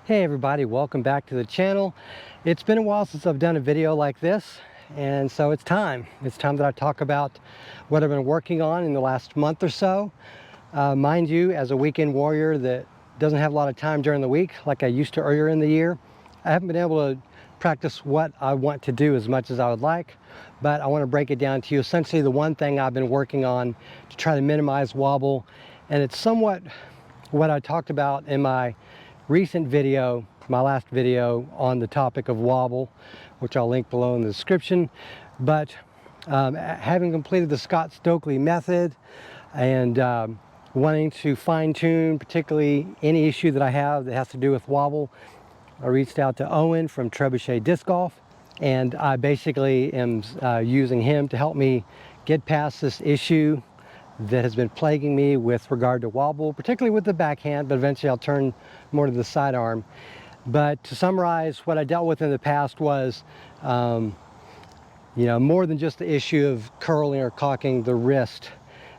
Hey everybody, welcome back to the channel. It's been a while since I've done a video like this, and so it's time. It's time that I talk about what I've been working on in the last month or so. Mind you, as a weekend warrior that doesn't have a lot of time during the week like I used to earlier in the year, I haven't been able to practice what I want to do as much as I would like, but I want to break it down to you. Essentially, the one thing I've been working on to try to minimize wobble, and it's somewhat what I talked about in my recent video, my last video on the topic of wobble, which I'll link below in the description. But having completed the Scott Stokely method and wanting to fine-tune particularly any issue that I have that has to do with wobble, I reached out to Owen from Trebuchet Disc Golf, and I basically am using him to help me get past this issue that has been plaguing me with regard to wobble, particularly with the backhand, but eventually I'll turn more to the sidearm. But to summarize, what I dealt with in the past was, more than just the issue of curling or cocking the wrist.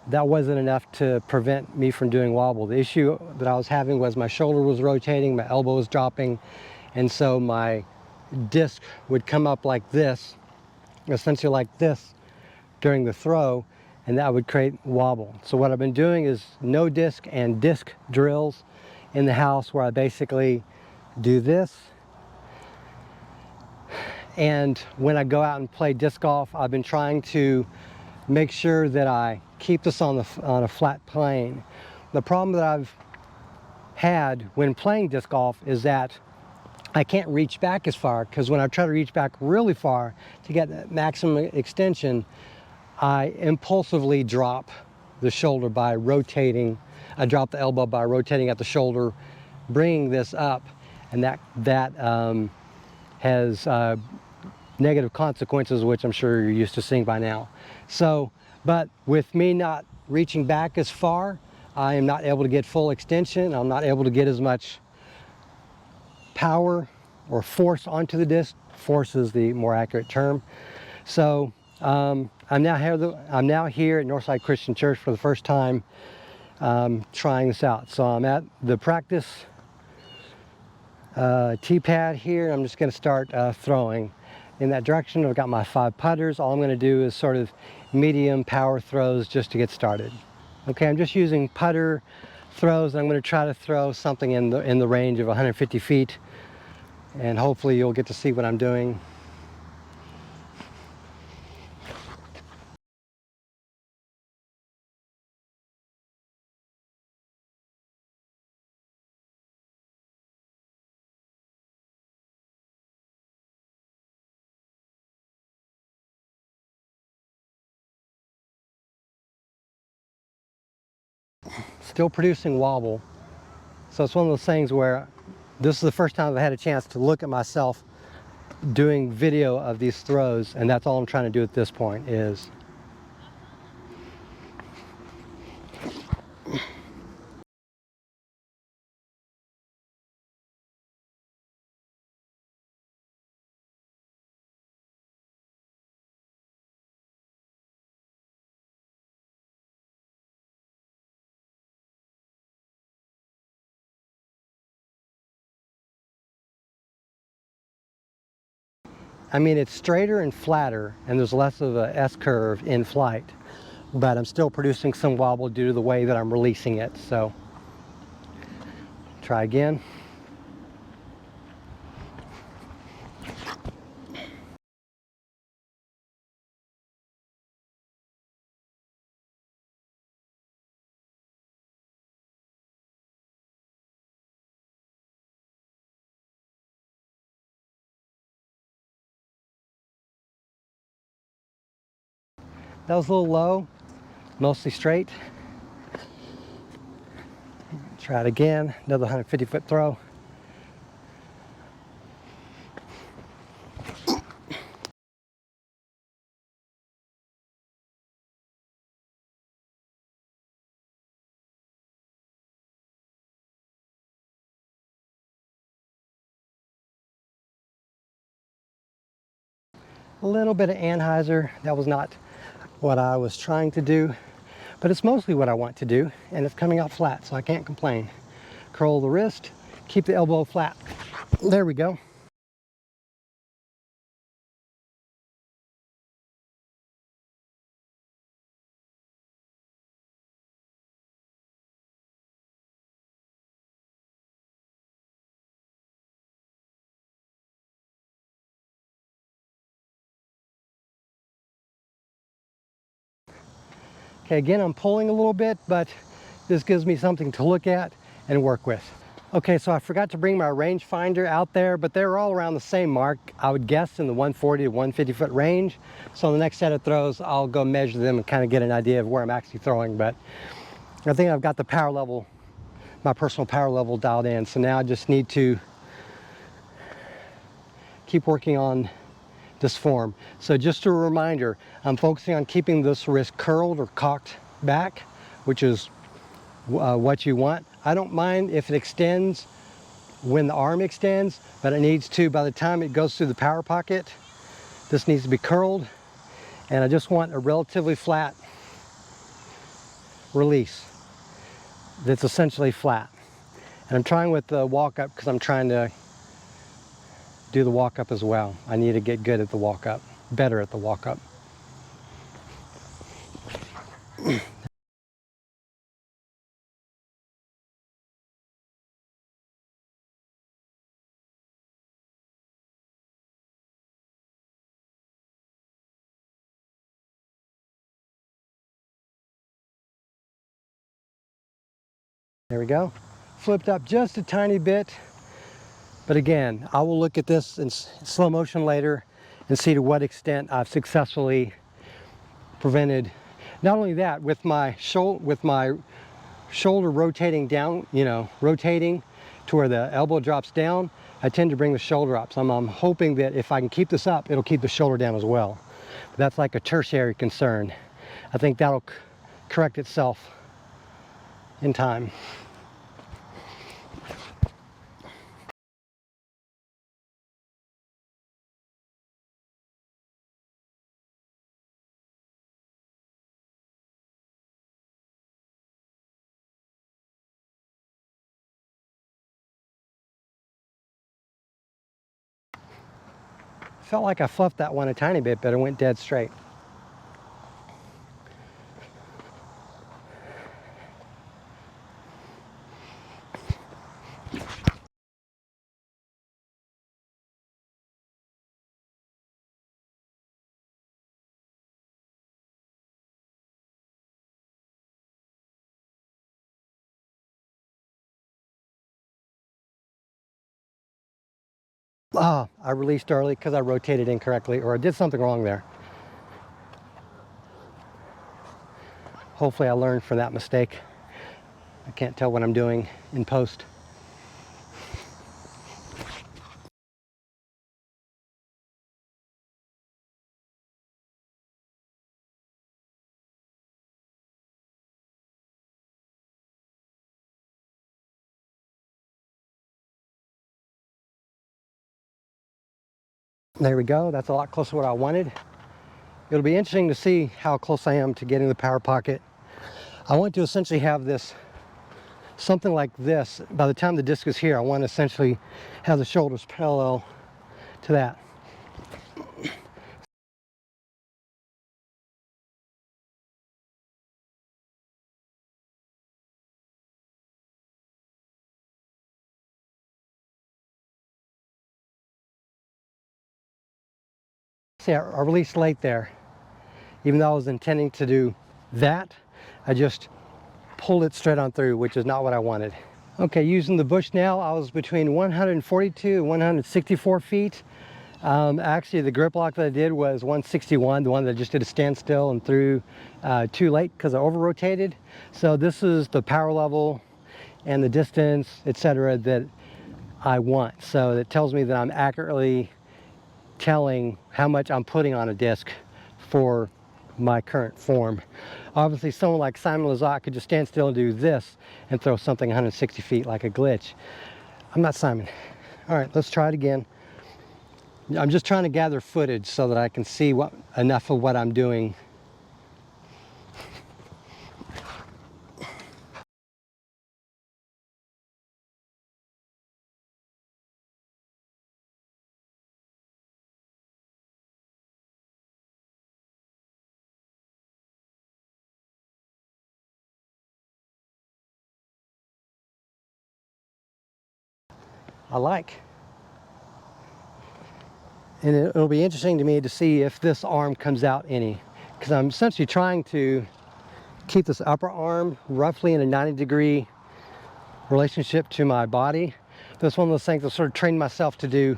That wasn't enough to prevent me from doing wobble. The issue that I was having was my shoulder was rotating, my elbow was dropping, and so my disc would come up like this, essentially like this, during the throw, and that would create wobble. So what I've been doing is no disc and disc drills in the house, where I basically do this, and when I go out and play disc golf, I've been trying to make sure that I keep this on a flat plane. The problem that I've had when playing disc golf is that I can't reach back as far, because when I try to reach back really far to get that maximum extension, I impulsively drop the shoulder by rotating. I drop the elbow by rotating at the shoulder, bringing this up, and that has negative consequences, which I'm sure you're used to seeing by now. So, but with me not reaching back as far, I am not able to get full extension. I'm not able to get as much power or force onto the disc. Force is the more accurate term. So I'm now here at Northside Christian Church for the first time, trying this out. So I'm at the practice tee pad here. I'm just going to start throwing in that direction. I've got my 5 putters. All I'm going to do is sort of medium power throws just to get started. Okay, I'm just using putter throws. I'm going to try to throw something in the range of 150 feet, and hopefully you'll get to see what I'm doing. Still producing wobble. So it's one of those things where this is the first time I've had a chance to look at myself doing video of these throws, and that's all I'm trying to do at this point is it's straighter and flatter, and there's less of a S-curve in flight, but I'm still producing some wobble due to the way that I'm releasing it. So try again. That was a little low, mostly straight. Try it again, another 150-foot throw. A little bit of Anheuser. That was not what I was trying to do, but it's mostly what I want to do, and it's coming out flat, so I can't complain. Curl the wrist, keep the elbow flat. There we go. Okay, again, I'm pulling a little bit, but this gives me something to look at and work with. Okay, so I forgot to bring my rangefinder out there, but they're all around the same mark, I would guess in the 140 to 150 foot range. So the next set of throws, I'll go measure them and kind of get an idea of where I'm actually throwing. But I think I've got the power level, my personal power level dialed in. So now I just need to keep working on this form. So just a reminder, I'm focusing on keeping this wrist curled or cocked back, which is what you want. I don't mind if it extends when the arm extends, but it needs to, by the time it goes through the power pocket, this needs to be curled, and I just want a relatively flat release that's essentially flat. And I'm trying with the walk up because I'm trying to do the walk up as well. I need to get good at the walk up, better at the walk up. There we go. Flipped up just a tiny bit, but again, I will look at this in slow motion later and see to what extent I've successfully prevented. Not only that, with my shoulder rotating down, rotating to where the elbow drops down, I tend to bring the shoulder up. So I'm hoping that if I can keep this up, it'll keep the shoulder down as well. But that's like a tertiary concern. I think that'll correct itself in time. Felt like I fluffed that one a tiny bit, but it went dead straight. Ah, I released early because I rotated incorrectly, or I did something wrong there. Hopefully I learned from that mistake. I can't tell what I'm doing in post. There we go. That's a lot closer to what I wanted. It'll be interesting to see how close I am to getting the power pocket. I want to essentially have this, something like this. By the time the disc is here, I want to essentially have the shoulders parallel to that. See, I released late there. Even though I was intending to do that, I just pulled it straight on through, which is not what I wanted. Okay, using the bush now, I was between 142 and 164 feet. Actually, the grip lock that I did was 161, the one that I just did a standstill and threw too late because I over-rotated. So this is the power level and the distance, etc., that I want. So it tells me that I'm accurately telling how much I'm putting on a disc for my current form. Obviously, someone like Simon Lizotte could just stand still and do this and throw something 160 feet like a glitch. I'm not Simon. All right, let's try it again. I'm just trying to gather footage so that I can see enough of what I'm doing. I like. And it'll be interesting to me to see if this arm comes out any, because I'm essentially trying to keep this upper arm roughly in a 90-degree relationship to my body. That's one of those things I've sort of trained myself to do,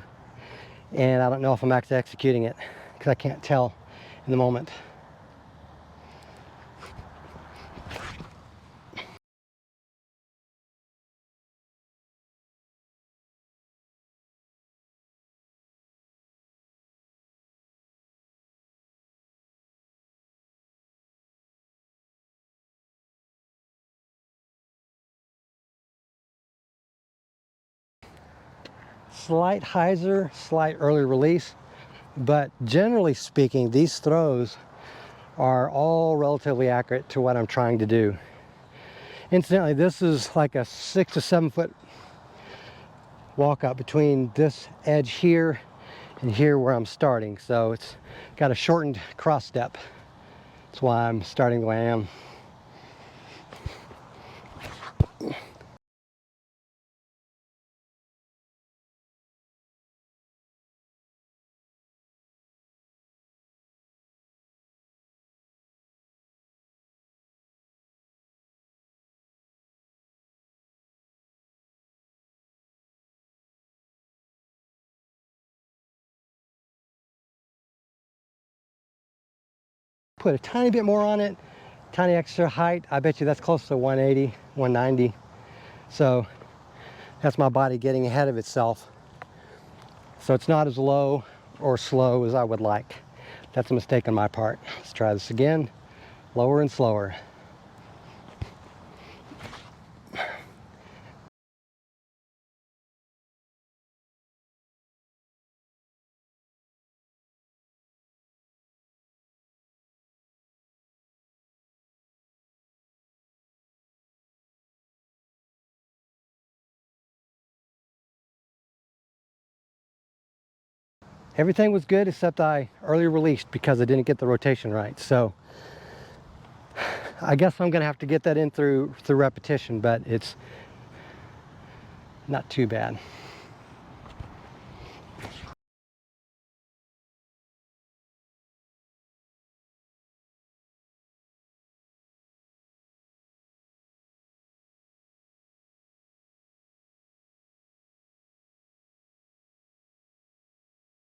and I don't know if I'm actually executing it because I can't tell in the moment. Slight hyzer, slight early release, but generally speaking, these throws are all relatively accurate to what I'm trying to do. Incidentally, this is like a 6 to 7 foot walk up between this edge here and here where I'm starting, so it's got a shortened cross step. That's why I'm starting the way I am. Put a tiny bit more on it, tiny extra height. I bet you that's close to 180, 190. So that's my body getting ahead of itself. So it's not as low or slow as I would like. That's a mistake on my part. Let's try this again. Lower and slower. Everything was good except I early released because I didn't get the rotation right. So I guess I'm gonna have to get that in through repetition, but it's not too bad.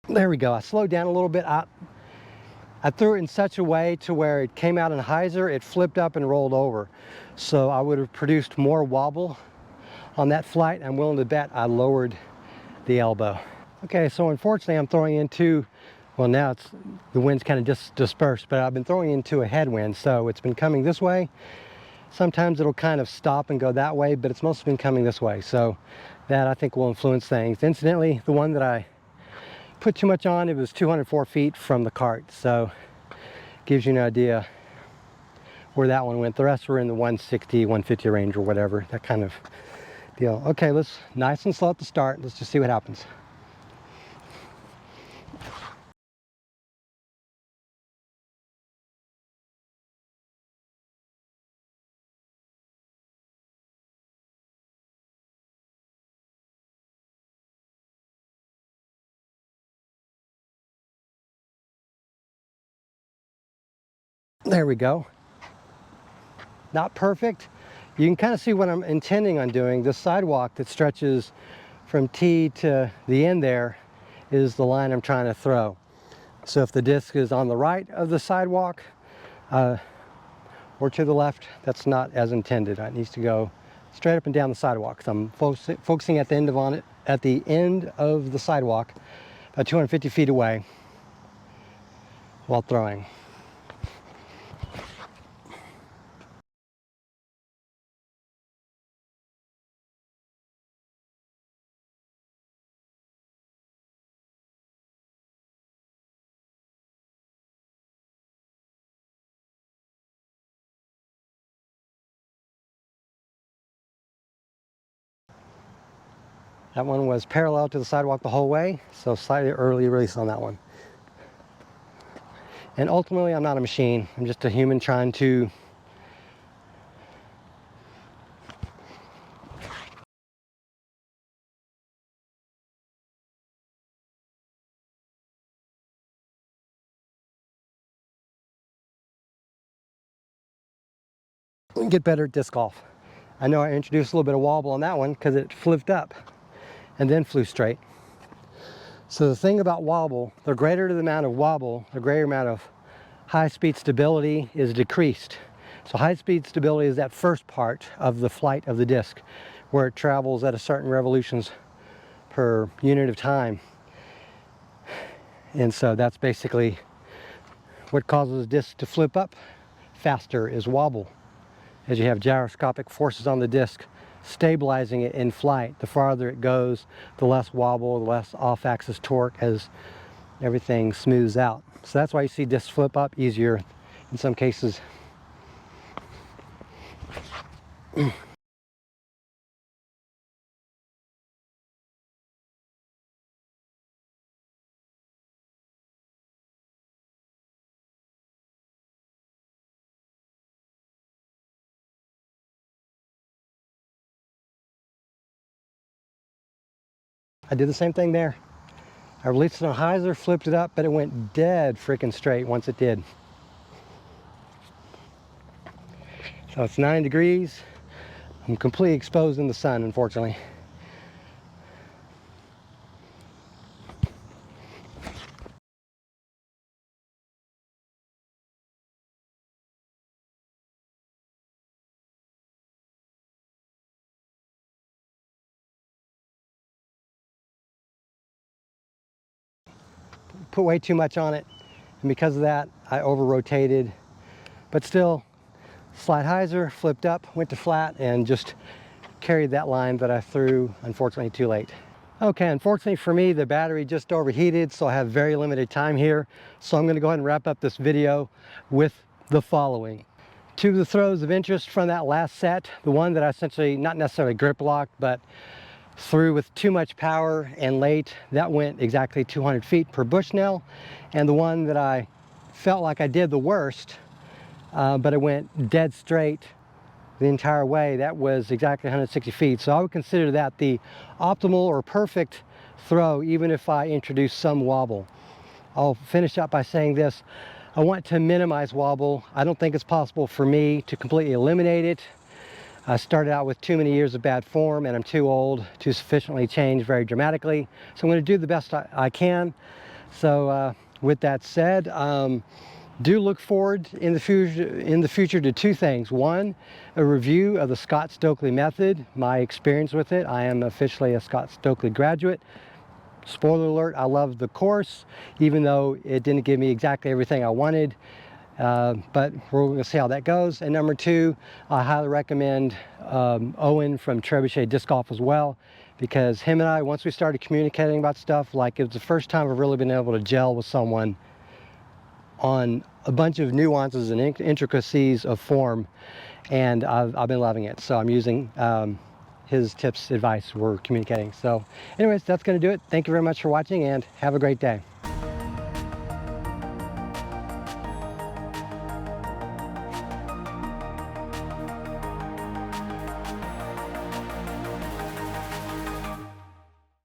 There we go. I slowed down a little bit. I threw it in such a way to where it came out in hyzer, it flipped up and rolled over. So I would have produced more wobble on that flight. I'm willing to bet I lowered the elbow. Okay, so unfortunately I'm throwing into, well, now the wind's kind of just dispersed, but I've been throwing into a headwind, so it's been coming this way. Sometimes it'll kind of stop and go that way, but it's mostly been coming this way. So that I think will influence things. Incidentally, the one that I put too much on, it was 204 feet from the cart, so gives you an idea where that one went. The rest were in the 160, 150 range or whatever, that kind of deal. Okay, let's nice and slow at the start. Let's just see what happens. There we go. Not perfect. You can kind of see what I'm intending on doing. This sidewalk that stretches from tee to the end there is the line I'm trying to throw. So if the disc is on the right of the sidewalk or to the left, that's not as intended. It needs to go straight up and down the sidewalk. So I'm focusing at the end of the sidewalk, about 250 feet away, while throwing. That one was parallel to the sidewalk the whole way, so slightly early release on that one. And ultimately, I'm not a machine. I'm just a human trying to get better at disc golf. I know I introduced a little bit of wobble on that one because it flipped up and then flew straight. So the thing about wobble, the greater the amount of wobble, the greater amount of high-speed stability is decreased. So high-speed stability is that first part of the flight of the disc, where it travels at a certain revolutions per unit of time. And so that's basically what causes the disc to flip up faster is wobble. As you have gyroscopic forces on the disc stabilizing it in flight, the farther it goes, the less wobble, the less off-axis torque as everything smooths out. So that's why you see discs flip up easier in some cases. I did the same thing there. I released it on hyzer, flipped it up, but it went dead freaking straight once it did. So it's 9 degrees. I'm completely exposed in the sun, unfortunately. Put way too much on it, and because of that, I over-rotated. But still, slide hyzer, flipped up, went to flat, and just carried that line that I threw, unfortunately, too late. Okay, unfortunately for me, the battery just overheated, so I have very limited time here. So I'm gonna go ahead and wrap up this video with the following. Two of the throws of interest from that last set, the one that I essentially, not necessarily grip locked, but threw with too much power and late, that went exactly 200 feet per Bushnell. And the one that I felt like I did the worst, but it went dead straight the entire way, that was exactly 160 feet. So I would consider that the optimal or perfect throw, even if I introduce some wobble. I'll finish up by saying this. I want to minimize wobble. I don't think it's possible for me to completely eliminate it. I started out with too many years of bad form, and I'm too old to sufficiently change very dramatically. So I'm going to do the best I can. So with that said, do look forward in the future to two things. One, a review of the Scott Stokely method, my experience with it. I am officially a Scott Stokely graduate. Spoiler alert, I love the course, even though it didn't give me exactly everything I wanted. But we're going to see how that goes. And number two, I highly recommend Owen from Trebuchet Disc Golf as well, because him and I, once we started communicating about stuff, like it was the first time I've really been able to gel with someone on a bunch of nuances and intricacies of form, and I've been loving it. So I'm using his tips, advice, we're communicating. So anyways, that's going to do it. Thank you very much for watching, and have a great day.